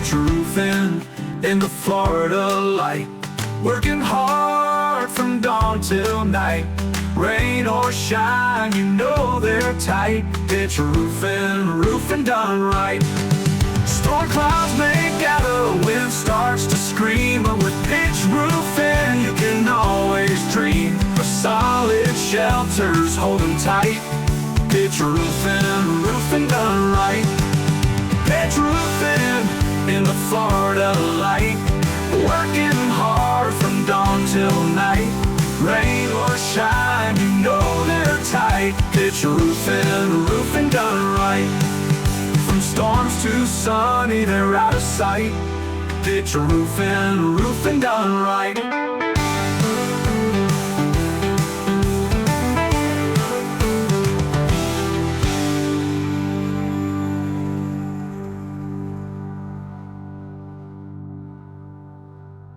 Pitch roofing in the Florida light. Working hard from dawn till night. Rain or shine, you know they're tight. Pitch roofing, roofing done right. Storm clouds may gather, wind starts to scream, but with pitch roofing you can always dream of solid shelters holding tight. Pitch roofing, roofing done right. Pitch roofing in the Florida light. Working hard from dawn till night. Rain or shine, you know they're tight. Pitch roofing, roofing done right. From storms to sunny, they're out of sight. Pitch roofing, roofing done right.